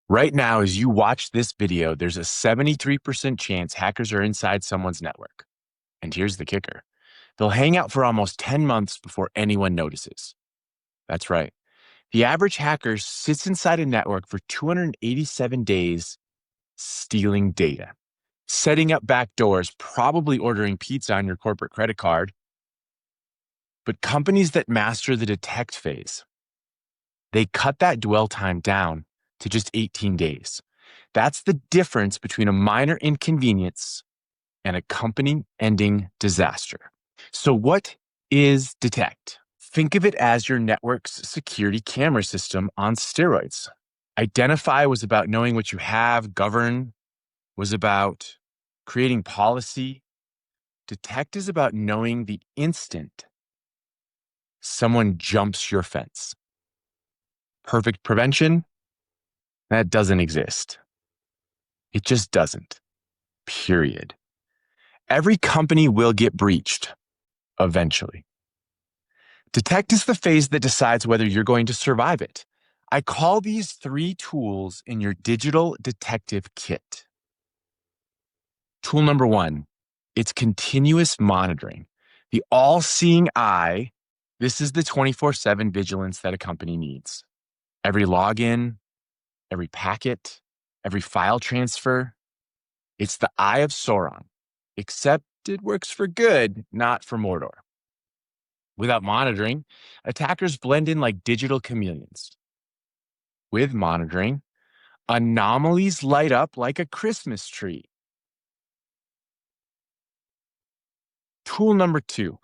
Right now, as you watch this video, there's a 73% chance hackers are inside someone's network. And here's the kicker. They'll hang out for almost 10 months before anyone notices. That's right. The average hacker sits inside a network for 287 days stealing data, setting up backdoors, probably ordering pizza on your corporate credit card. But companies that master the detect phase, they cut that dwell time down to just 18 days. That's the difference between a minor inconvenience and a company-ending disaster. So what is detect? Think of it as your network's security camera system on steroids. Identify was about knowing what you have. Govern was about creating policy. Detect is about knowing the instant someone jumps your fence. Perfect prevention? That doesn't exist. It just doesn't. Period. Every company will get breached eventually. Detect is the phase that decides whether you're going to survive it. I call these 3 tools in your digital detective kit. Tool number 1, it's continuous monitoring. The all-seeing eye, this is the 24/7 vigilance that a company needs. Every login, every packet, every file transfer, it's the eye of Sauron, except it works for good, not for Mordor. Without monitoring, attackers blend in like digital chameleons. With monitoring, anomalies light up like a Christmas tree. Tool number 2,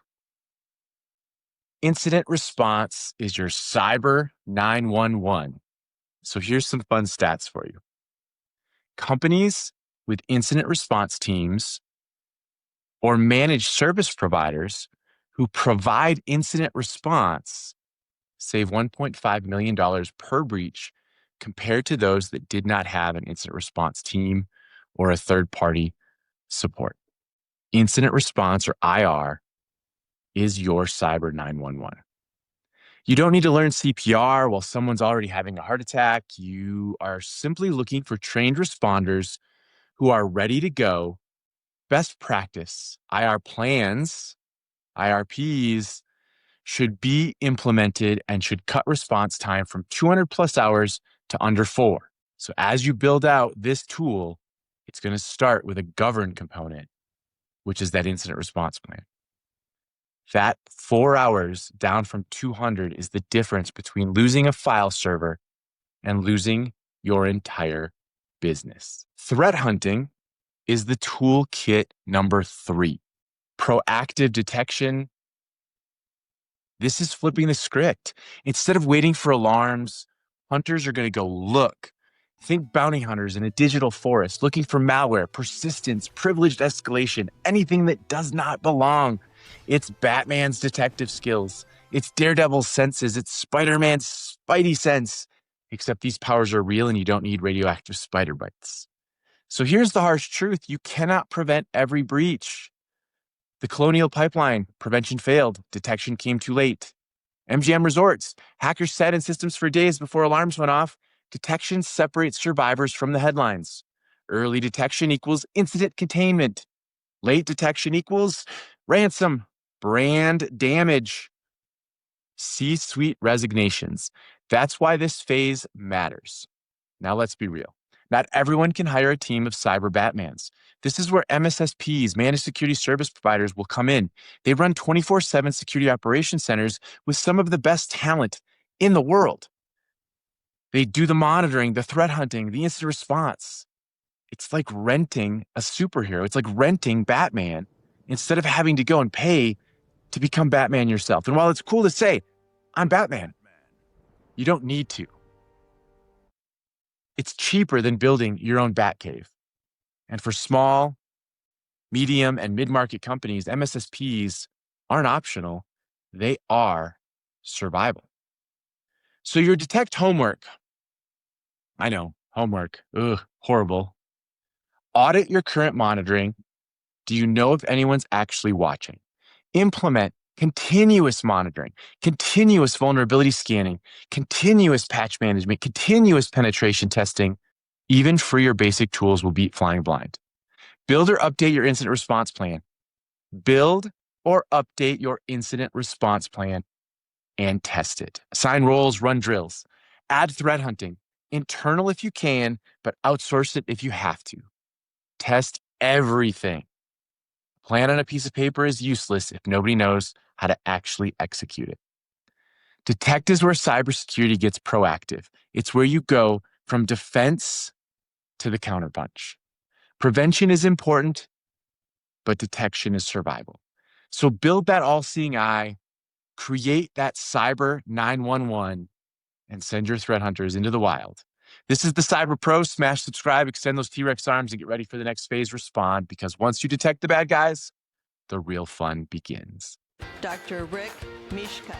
incident response is your cyber 911. So here's some fun stats for you. Companies with incident response teams or managed service providers who provide incident response save $1.5 million per breach compared to those that did not have an incident response team or a third-party support. Incident response, or IR, is your cyber 911. You don't need to learn CPR while someone's already having a heart attack. You are simply looking for trained responders who are ready to go. Best practice, IR plans, IRPs, should be implemented and should cut response time from 200 plus hours to under 4. So as you build out this tool, it's going to start with a govern component, which is that incident response plan. That 4 hours down from 200 is the difference between losing a file server and losing your entire business. Threat hunting is the toolkit number 3. Proactive detection. This is flipping the script. Instead of waiting for alarms, hunters are going to go look. Think bounty hunters in a digital forest looking for malware, persistence, privileged escalation, anything that does not belong. It's Batman's detective skills. It's Daredevil's senses. It's Spider-Man's Spidey sense. Except these powers are real and you don't need radioactive spider bites. So here's the harsh truth. You cannot prevent every breach. The Colonial Pipeline, prevention failed. Detection came too late. MGM Resorts, hackers sat in systems for days before alarms went off. Detection separates survivors from the headlines. Early detection equals incident containment. Late detection equals ransom, brand damage, C-suite resignations. That's why this phase matters. Now let's be real. Not everyone can hire a team of cyber Batmans. This is where MSSPs, managed security service providers, will come in. They run 24/7 security operations centers with some of the best talent in the world. They do the monitoring, the threat hunting, the incident response. It's like renting a superhero. It's like renting Batman instead of having to go and pay to become Batman yourself. And while it's cool to say, I'm Batman, you don't need to. It's cheaper than building your own Batcave. And for small, medium, and mid-market companies, MSSPs aren't optional. They are survival. So your detect homework. I know, homework. Ugh, horrible. Audit your current monitoring. Do you know if anyone's actually watching? Implement continuous monitoring, continuous vulnerability scanning, continuous patch management, continuous penetration testing. Even free or basic tools will beat flying blind. Build or update your incident response plan. Build or update your incident response plan and test it. Assign roles, run drills. Add threat hunting. Internal if you can, but outsource it if you have to. Test everything. A plan on a piece of paper is useless if nobody knows how to actually execute it. Detect is where cybersecurity gets proactive. It's where you go from defense to the counterpunch. Prevention is important, but detection is survival. So build that all-seeing eye, create that cyber 911, and send your threat hunters into the wild. This is the Cyber Pro. Smash subscribe, extend those T-Rex arms, and get ready for the next phase. Respond, because once you detect the bad guys, the real fun begins. Dr. Rick Mishka.